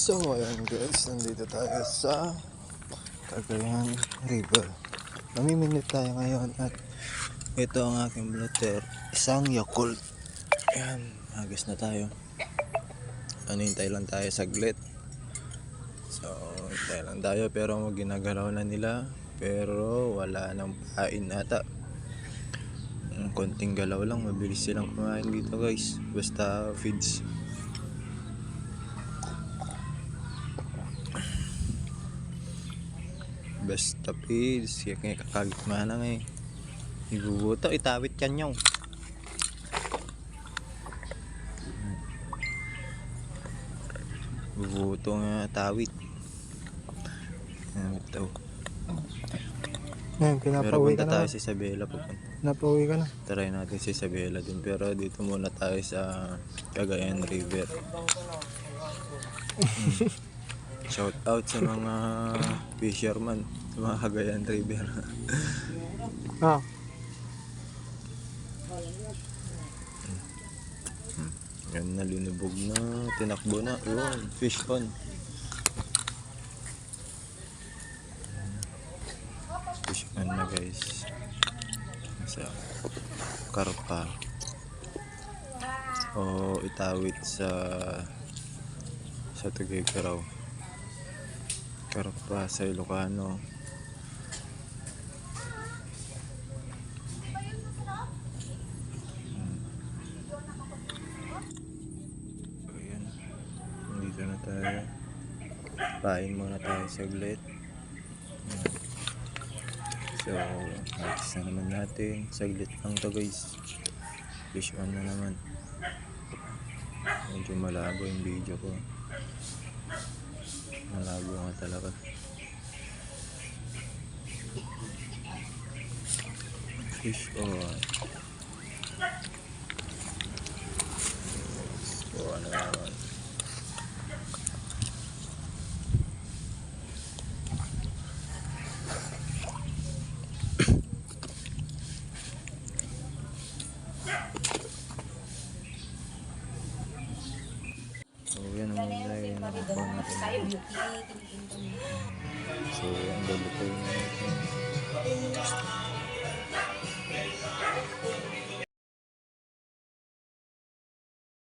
So ayan guys, nandito tayo sa Cagayan River. Namiminit tayo ngayon at ito ang aking blotter, isang Yakult. Ayan, agis na tayo. Hintay lang tayo saglit. So hintay lang tayo pero ginagalaw na nila. Pero wala nang pain ata. Konting galaw lang, mabilis silang kumain dito guys. Basta feeds. Basta feeds, kaya kakagit mana nga eh. Ibubuto, itawit yan yung. Bubuto nga tawit. Ito. Pero punta tayo sa Isabela po. Napauwi ka na. Try natin sa Isabela din. Pero dito muna tayo sa Cagayan River. Shout out sa mga fisherman sa mga Cagayan River. Yan na, linubog na, tinakbo na. Yun, fish on. Fish on na guys. Sa karpa. O itawit sa Tuguegarao. Karpa sa Ilocano. Ayan. Dito na tayo. Pain muna tayo saglit. So, natis na naman natin. Saglit lang to guys. Fish on na naman. Medyo malabo yung video ko. Malabo nga talaga. Fish on. So, ano naman. So, yan naman tayo yung nakakuha natin. So, ang luluto yun natin.